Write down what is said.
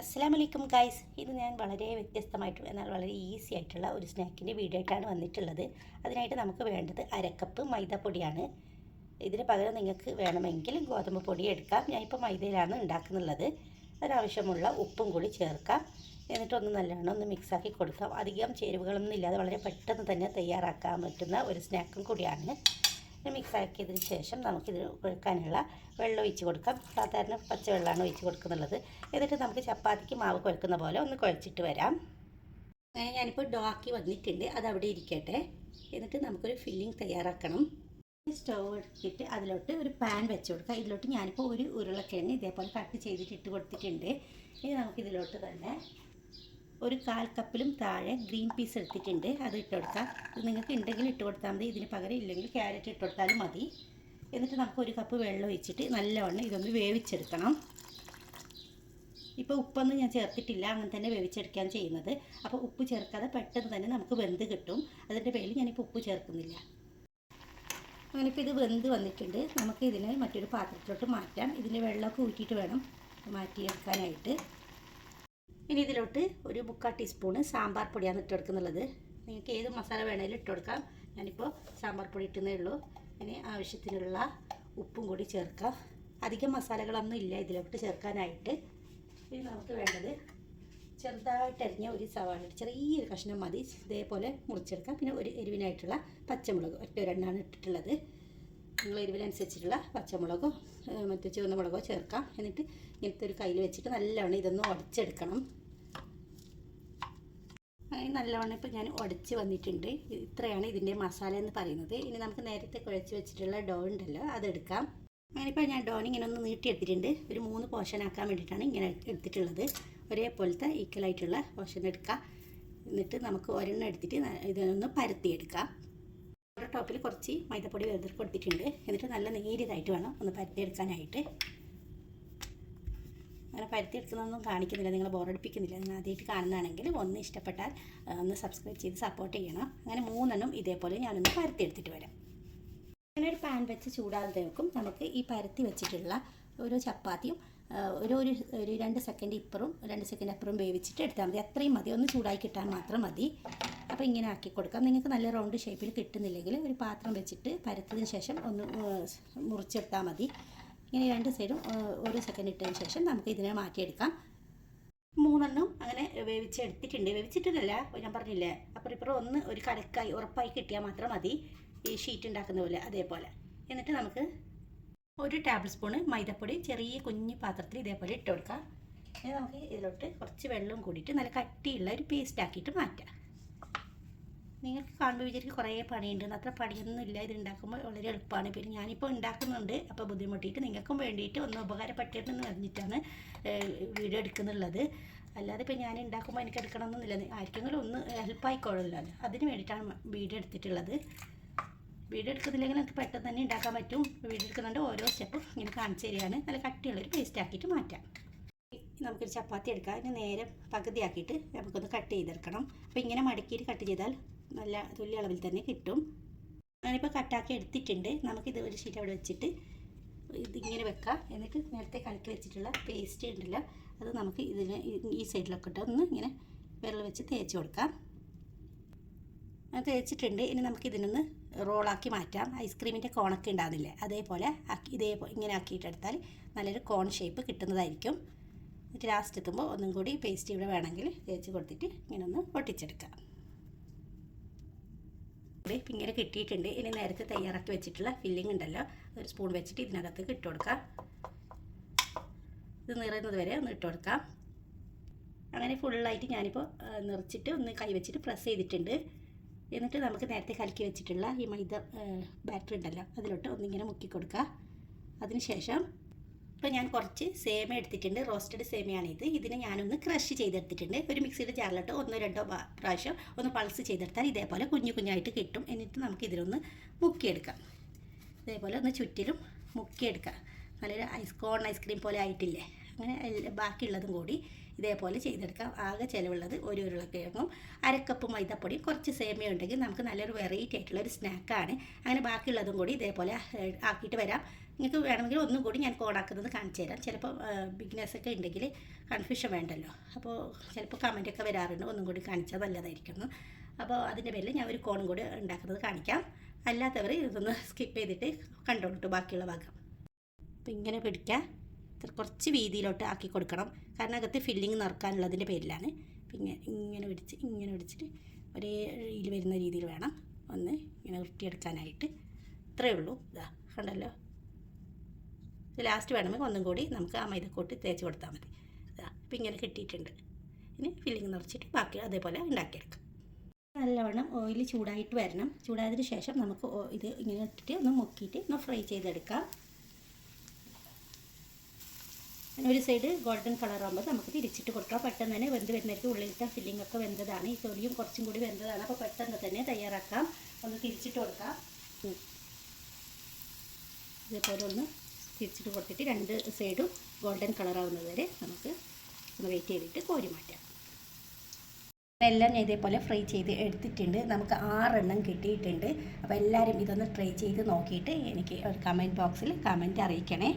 അസ്സലാമലൈക്കും ഗൈസ്. ഇത് ഞാൻ വളരെ വ്യത്യസ്തമായിട്ടുള്ള എന്നാൽ വളരെ ഈസി ആയിട്ടുള്ള ഒരു സ്നാക്കിൻ്റെ വീഡിയോ ആയിട്ടാണ് വന്നിട്ടുള്ളത്. അതിനായിട്ട് നമുക്ക് വേണ്ടത് അരക്കപ്പ് മൈദപ്പൊടിയാണ്. ഇതിന് പകരം നിങ്ങൾക്ക് വേണമെങ്കിൽ ഗോതമ്പ് പൊടി എടുക്കാം. ഞാനിപ്പോൾ മൈദയിലാണ് ഉണ്ടാക്കുന്നുള്ളത്. അതിനാവശ്യമുള്ള ഉപ്പും കൂടി ചേർക്കാം. എന്നിട്ടൊന്ന് നല്ലോണം ഒന്ന് മിക്സാക്കി കൊടുക്കാം. അധികം ചേരുവകളൊന്നും ഇല്ലാതെ വളരെ പെട്ടെന്ന് തന്നെ തയ്യാറാക്കാൻ പറ്റുന്ന ഒരു സ്നാക്കും കൂടിയാണ്. മിക്സ് ആക്കിയതിന് ശേഷം നമുക്കിത് കുഴക്കാനുള്ള വെള്ളം ഒഴിച്ച് കൊടുക്കാം. സാധാരണ പച്ചവെള്ളമാണ് ഒഴിച്ച് കൊടുക്കുന്നുള്ളത്. എന്നിട്ട് നമുക്ക് ചപ്പാത്തിക്ക് മാവ് കുഴക്കുന്ന പോലെ ഒന്ന് കുഴച്ചിട്ട് വരാം. അങ്ങനെ ഞാനിപ്പോൾ ഡോ ആക്കി വന്നിട്ടുണ്ട്, അത് അവിടെ ഇരിക്കട്ടെ. എന്നിട്ട് നമുക്കൊരു ഫില്ലിങ് തയ്യാറാക്കണം. സ്റ്റവ് എടുത്തിട്ട് അതിലോട്ട് ഒരു പാൻ വെച്ച് കൊടുക്കാം. ഇതിലോട്ട് ഞാനിപ്പോൾ ഒരു ഉരുളക്കിഴങ്ങ് ഇതേപോലെ കട്ട് ചെയ്തിട്ട് ഇട്ട് കൊടുത്തിട്ടുണ്ട്. ഇനി നമുക്കിതിലോട്ട് തന്നെ ഒരു 1/4 കപ്പിലും താഴെ ഗ്രീൻ പീസ് എടുത്തിട്ടുണ്ട്, അത് ഇട്ട് കൊടുക്കാം. ഇത് നിങ്ങൾക്ക് ഉണ്ടെങ്കിൽ ഇട്ട് കൊടുത്താൽ മതി, ഇതിന് പകരം ഇല്ലെങ്കിൽ ക്യാരറ്റ് ഇട്ട് കൊടുത്താലും മതി. എന്നിട്ട് നമുക്ക് 1 കപ്പ് വെള്ളം ഒഴിച്ചിട്ട് നല്ലവണ്ണം ഇതൊന്ന് വേവിച്ചെടുക്കണം. ഇപ്പോൾ ഉപ്പൊന്നും ഞാൻ ചേർത്തിട്ടില്ല, അങ്ങനെ തന്നെ വേവിച്ചെടുക്കാൻ ചെയ്യുന്നത്. അപ്പോൾ ഉപ്പ് ചേർക്കാതെ പെട്ടെന്ന് തന്നെ നമുക്ക് വെന്ത് കിട്ടും. അതിൻ്റെ പേരിൽ ഞാനിപ്പോൾ ഉപ്പ് ചേർക്കുന്നില്ല. അങ്ങനെയിപ്പോൾ ഇത് വെന്ത് വന്നിട്ടുണ്ട്. നമുക്ക് ഇതിനെ മറ്റൊരു പാത്രത്തിലോട്ട് മാറ്റാം. ഇതിൻ്റെ വെള്ളമൊക്കെ ഊറ്റിയിട്ട് വേണം മാറ്റിയെടുക്കാനായിട്ട്. ഇനി ഇതിലോട്ട് ഒരു 1/4 ടീസ്പൂണ് സാമ്പാർ പൊടിയാണ് ഇട്ട് കൊടുക്കുന്നുള്ളത്. നിങ്ങൾക്ക് ഏത് മസാല വേണമെങ്കിലും ഇട്ട് കൊടുക്കാം. ഞാനിപ്പോൾ സാമ്പാർ പൊടി ഇട്ടുന്നേ ഉള്ളൂ. ഇനി ആവശ്യത്തിനുള്ള ഉപ്പും കൂടി ചേർക്കാം. അധികം മസാലകളൊന്നും ഇല്ല ഇതിലോട്ട് ചേർക്കാനായിട്ട്. ഇനി നമുക്ക് വേണ്ടത് ചെറുതായിട്ട് അരിഞ്ഞ ഒരു സവാള, ചെറിയൊരു കഷ്ണം മതി, ഇതേപോലെ മുറിച്ചെടുക്കാം. പിന്നെ ഒരു എരിവിനായിട്ടുള്ള പച്ചമുളക് ഒരെണ്ണമാണ് ഇട്ടിട്ടുള്ളത്. നിങ്ങൾ എരിവിനനുസരിച്ചിട്ടുള്ള പച്ചമുളകോ മറ്റു ചുവന്ന മുളകോ ചേർക്കാം. എന്നിട്ട് ഇങ്ങനത്തെ ഒരു കയ്യിൽ വെച്ചിട്ട് നല്ലവണ്ണം ഇതൊന്ന് ഉടച്ചെടുക്കണം. അങ്ങനെ നല്ലവണ്ണം ഇപ്പോൾ ഞാൻ ഉടച്ച് വന്നിട്ടുണ്ട്. ഇത്രയാണ് ഇതിൻ്റെ മസാല എന്ന് പറയുന്നത്. ഇനി നമുക്ക് നേരത്തെ കുഴച്ച് വെച്ചിട്ടുള്ള ഡോ ഉണ്ടല്ലോ, അതെടുക്കാം. അങ്ങനെ ഇപ്പോൾ ഞാൻ ഡോന് ഇങ്ങനെ ഒന്ന് നീട്ടിയെടുത്തിട്ടുണ്ട്. ഒരു 3 പോർഷൻ ആക്കാൻ വേണ്ടിയിട്ടാണ് ഇങ്ങനെ എടുത്തിട്ടുള്ളത്. ഒരേപോലത്തെ ഈക്വലായിട്ടുള്ള പോർഷൻ എടുക്കാം. എന്നിട്ട് നമുക്ക് ഒരെണ്ണം എടുത്തിട്ട് ഇതൊന്ന് പരത്തിയെടുക്കാം. ടോപ്പിൽ കുറച്ച് മൈദപ്പൊടി വെറുതെ കൊടുത്തിട്ടുണ്ട്. എന്നിട്ട് നല്ല നേരിയതായിട്ട് വേണം ഒന്ന് പരത്തിയെടുക്കാനായിട്ട്. അങ്ങനെ പരത്തിയെടുക്കുന്നതൊന്നും കാണിക്കുന്നില്ല, നിങ്ങൾ ബോറടിപ്പിക്കുന്നില്ല. നിങ്ങൾ ആദ്യമായിട്ട് കാണുന്നതാണെങ്കിൽ ഒന്ന് ഇഷ്ടപ്പെട്ടാൽ ഒന്ന് സബ്സ്ക്രൈബ് ചെയ്ത് സപ്പോർട്ട് ചെയ്യണം. അങ്ങനെ 3 ഇതേപോലെ ഞാനൊന്ന് പരത്തിയെടുത്തിട്ട് വരാം. അങ്ങനെ ഒരു പാൻ വെച്ച് ചൂടാകുമ്പോഴേക്കും നമുക്ക് ഈ പരത്തി വെച്ചിട്ടുള്ള ഓരോ ചപ്പാത്തിയും ഒരു 2 സെക്കൻഡ് ഇപ്പുറവും 2 സെക്കൻഡ് അപ്പുറവും വേവിച്ചിട്ട് എടുത്താൽ മതി. അത്രയും മതി, ഒന്ന് ചൂടായി കിട്ടാൻ മാത്രം മതി. അപ്പോൾ ഇങ്ങനെ ആക്കി കൊടുക്കാം. നിങ്ങൾക്ക് നല്ല റൗണ്ട് ഷേപ്പിൽ കിട്ടുന്നില്ലെങ്കിൽ ഒരു പാത്രം വെച്ചിട്ട് പരത്തതിന് ശേഷം ഒന്ന് മുറിച്ചെടുത്താൽ മതി. ഇങ്ങനെ 2 സൈഡും 1 സെക്കൻഡ് ഇട്ടതിന് ശേഷം നമുക്ക് ഇതിനെ മാറ്റിയെടുക്കാം. 3 അങ്ങനെ വേവിച്ചെടുത്തിട്ടുണ്ട്. വേവിച്ചിട്ടില്ല, ഞാൻ പറഞ്ഞില്ലേ, അപ്പുറം ഇപ്പുറം ഒന്ന് ഒരു കലക്കായി ഉറപ്പായി കിട്ടിയാൽ മാത്രം മതി. ഈ ഷീറ്റ് ഉണ്ടാക്കുന്ന പോലെ അതേപോലെ. എന്നിട്ട് നമുക്ക് 1 ടേബിൾ സ്പൂണ് മൈദപ്പൊടി ചെറിയ കുഞ്ഞ് പാത്രത്തിൽ ഇതേപോലെ ഇട്ട് കൊടുക്കാം. ഇനി നമുക്ക് ഇതിലോട്ട് കുറച്ച് വെള്ളം കൂടിയിട്ട് നല്ല കട്ടിയുള്ള ഒരു പേസ്റ്റ് ആക്കിയിട്ട് മാറ്റാം. നിങ്ങൾക്ക് കാണുമ്പോൾ വിചാരിക്കും കുറേ പണിയുണ്ട്. അത്ര പണിയൊന്നുമില്ല, ഇത് ഉണ്ടാക്കുമ്പോൾ വളരെ എളുപ്പമാണ്. പിന്നെ ഞാനിപ്പോൾ ഉണ്ടാക്കുന്നുണ്ട്, അപ്പോൾ ബുദ്ധിമുട്ടിയിട്ട് നിങ്ങൾക്കും വേണ്ടിയിട്ട് ഒന്ന് ഉപകാരപ്പെട്ടിട്ടെന്ന് പറഞ്ഞിട്ടാണ് വീഡിയോ എടുക്കുന്നുള്ളത്. അല്ലാതെ ഇപ്പോൾ ഞാൻ ഉണ്ടാക്കുമ്പോൾ എനിക്ക് എടുക്കണമെന്നൊന്നുമില്ല, ആർക്കെങ്കിലും ഒന്ന് ഹെൽപ്പായിക്കോളല്ലോ, അതിന് വേണ്ടിയിട്ടാണ് വീഡിയോ എടുത്തിട്ടുള്ളത്. വീഡിയോ എടുക്കുന്നില്ലെങ്കിൽ നമുക്ക് പെട്ടെന്ന് തന്നെ ഉണ്ടാക്കാൻ പറ്റും. വീഡിയോ എടുക്കുന്നുണ്ട് ഓരോ സ്റ്റെപ്പും ഇങ്ങനെ കാണിച്ചു തരികയാണ്. നല്ല കട്ടിയുള്ളൊരു പേസ്റ്റ് ആക്കിയിട്ട് മാറ്റാം. നമുക്കൊരു ചപ്പാത്തി എടുക്കാം. അതിന് നേരെ പകുതിയാക്കിയിട്ട് നമുക്കൊന്ന് കട്ട് ചെയ്തെടുക്കണം. അപ്പോൾ ഇങ്ങനെ മടക്കിയിട്ട് കട്ട് ചെയ്താൽ നല്ല തുല്യ അളവിൽ തന്നെ കിട്ടും. ഞാനിപ്പോൾ കട്ടാക്കി എടുത്തിട്ടുണ്ട്. നമുക്കിത് ഒരു ഷീറ്റ് അവിടെ വെച്ചിട്ട് ഇതിങ്ങനെ വെക്കാം. എന്നിട്ട് നേരത്തെ കലക്കി വെച്ചിട്ടുള്ള പേസ്റ്റ് ഉണ്ടല്ലോ, അത് നമുക്ക് ഇതിന് ഈ സൈഡിലൊക്കെ ഇട്ട് ഒന്ന് ഇങ്ങനെ വെള്ളം വെച്ച് തേച്ച് കൊടുക്കാം. അത് തേച്ചിട്ടുണ്ട്. ഇനി നമുക്ക് ഇതിനൊന്ന് റോളാക്കി മാറ്റാം. ഐസ്ക്രീമിൻ്റെ കോണൊക്കെ ഉണ്ടാകുന്നില്ലേ, അതേപോലെ ഇതേപോലെ ഇങ്ങനെ ആക്കിയിട്ടെടുത്താൽ നല്ലൊരു കോൺ ഷേപ്പ് കിട്ടുന്നതായിരിക്കും. എന്നിട്ട് ലാസ്റ്റ് എത്തുമ്പോൾ ഒന്നും കൂടി പേസ്റ്റ് ഇവിടെ വേണമെങ്കിൽ തേച്ച് കൊടുത്തിട്ട് ഇങ്ങനെ ഒന്ന് ഒട്ടിച്ചെടുക്കാം. ഇപ്പം ഇങ്ങനെ കിട്ടിയിട്ടുണ്ട്. ഇനി നേരത്തെ തയ്യാറാക്കി വെച്ചിട്ടുള്ള ഫില്ലിംഗ് ഉണ്ടല്ലോ, ഒരു സ്പൂൺ വെച്ചിട്ട് ഇതിനകത്ത് ഇട്ട് കൊടുക്കാം. ഇത് നിറയുന്നത് വരെ ഒന്ന് ഇട്ട് കൊടുക്കാം. അങ്ങനെ ഫുള്ളായിട്ട് ഞാനിപ്പോൾ നിറച്ചിട്ട് ഒന്ന് കൈ വെച്ചിട്ട് പ്രസ് ചെയ്തിട്ടുണ്ട്. എന്നിട്ട് നമുക്ക് നേരത്തെ കലക്കി വെച്ചിട്ടുള്ള ഈ മൈദ ബാറ്റർ ഉണ്ടല്ലോ, അതിലോട്ട് ഒന്നിങ്ങനെ മുക്കി കൊടുക്കുക. അതിനുശേഷം ഇപ്പോൾ ഞാൻ കുറച്ച് സേമ എടുത്തിട്ടുണ്ട്, റോസ്റ്റഡ് സേമയാണിത്. ഇതിനെ ഞാനൊന്ന് ക്രഷ് ചെയ്തെടുത്തിട്ടുണ്ട്. ഒരു മിക്സിയുടെ ജാറിലോട്ട് 1-2 പ്രാവശ്യം ഒന്ന് പൾസ് ചെയ്തെടുത്താൽ ഇതേപോലെ കുഞ്ഞായിട്ട് കിട്ടും. എന്നിട്ട് നമുക്ക് ഇതിലൊന്ന് മുക്കിയെടുക്കാം. ഇതേപോലെ ഒന്ന് ചുറ്റിലും മുക്കിയെടുക്കാം. നല്ലൊരു ഐസ്ക്രീം പോലെ ആയിട്ടില്ലേ, അങ്ങനെ ബാക്കിയുള്ളതും കൂടി ഇതേപോലെ ചെയ്തെടുക്കാം. ആകെ ചിലവുള്ളത് 1 ഉരുളക്കിഴങ്ങും 1/2 കപ്പ് മൈദപ്പൊടിയും കുറച്ച് സേമിയ ഉണ്ടെങ്കിൽ നമുക്ക് നല്ലൊരു വെറൈറ്റി ആയിട്ടുള്ളൊരു സ്നാക്കാണ്. അങ്ങനെ ബാക്കിയുള്ളതും കൂടി ഇതേപോലെ ആക്കിയിട്ട് വരാം. നിങ്ങൾക്ക് വേണമെങ്കിൽ ഒന്നും കൂടി ഞാൻ കോണാക്കുന്നത് കാണിച്ചു തരാം. ചിലപ്പോൾ ബിഗിനേഴ്സൊക്കെ ഉണ്ടെങ്കിൽ കൺഫ്യൂഷൻ വേണ്ടല്ലോ. അപ്പോൾ ചിലപ്പോൾ കമൻറ്റൊക്കെ വരാറുണ്ട്, ഒന്നും കൂടി കാണിച്ചാൽ നല്ലതായിരിക്കുന്നു. അപ്പോൾ അതിൻ്റെ പേരിൽ ഞാൻ ഒരു കോണും കൂടി ഉണ്ടാക്കുന്നത് കാണിക്കാം. അല്ലാത്തവർ ഇതൊന്ന് സ്കിപ്പ് ചെയ്തിട്ട് കണ്ടോളൂ ബാക്കിയുള്ള ഭാഗം. അപ്പോൾ ഇങ്ങനെ പിടിക്കുക, കുറച്ച് വീതിയിലോട്ട് ആക്കി കൊടുക്കണം, കാരണം അകത്ത് ഫില്ലിങ് നിറക്കാനുള്ളതിൻ്റെ പേരിലാണ്. പിന്നെ ഇങ്ങനെ പിടിച്ചിട്ട് ഒരേ ഇതിൽ വരുന്ന രീതിയിൽ വേണം ഒന്ന് ഇങ്ങനെ ഉരുട്ടിയെടുക്കാനായിട്ട്. ഇത്രയേ ഉള്ളൂ. ഇതാ കണ്ടല്ലോ. ഇത് ലാസ്റ്റ് വേണമെങ്കിൽ ഒന്നും കൂടി നമുക്ക് ആ മൈദക്കോട്ട് തേച്ച് കൊടുത്താൽ മതി. ഇതാ ഇപ്പം ഇങ്ങനെ കിട്ടിയിട്ടുണ്ട്. ഇനി ഫില്ലിങ് നിറച്ചിട്ട് ബാക്കി അതേപോലെ ഉണ്ടാക്കിയെടുക്കാം. നല്ലവണ്ണം ഓയിൽ ചൂടായിട്ട് വരണം. ചൂടായതിന് ശേഷം നമുക്ക് ഇത് ഇങ്ങനെ ഇട്ടിട്ട് ഒന്ന് മുക്കിയിട്ട് ഒന്ന് ഫ്രൈ ചെയ്തെടുക്കാം. ഒരു സൈഡ് ഗോൾഡൻ കളറാകുമ്പോൾ നമുക്ക് തിരിച്ചിട്ട് കൊടുക്കാം. പെട്ടെന്ന് തന്നെ വെന്ത് വരുന്നതായിരിക്കും. ഉള്ളിലത്തെ ഫില്ലിംഗ് ഒക്കെ വെന്തതാണ്, ഈ തൊലിയും കുറച്ചും കൂടി വെന്തതാണ്. അപ്പോൾ പെട്ടെന്ന് തന്നെ തയ്യാറാക്കാം. ഒന്ന് തിരിച്ചിട്ട് കൊടുക്കാം. ഇതേപോലെ ഒന്ന് തിരിച്ചിട്ട് കൊടുത്തിട്ട് രണ്ട് സൈഡും ഗോൾഡൻ കളറാവുന്നത് വരെ നമുക്ക് ഒന്ന് വെയിറ്റ് ചെയ്തിട്ട് കോരി മാറ്റാം. എല്ലാം ഞാൻ ഇതേപോലെ ഫ്രൈ ചെയ്ത് എടുത്തിട്ടുണ്ട്. നമുക്ക് 6 എണ്ണം കിട്ടിയിട്ടുണ്ട്. അപ്പോൾ എല്ലാവരും ഇതൊന്ന് ട്രൈ ചെയ്ത് നോക്കിയിട്ട് എനിക്ക് ഒരു കമൻറ്റ് ബോക്സിൽ കമൻറ്റ് അറിയിക്കണേ.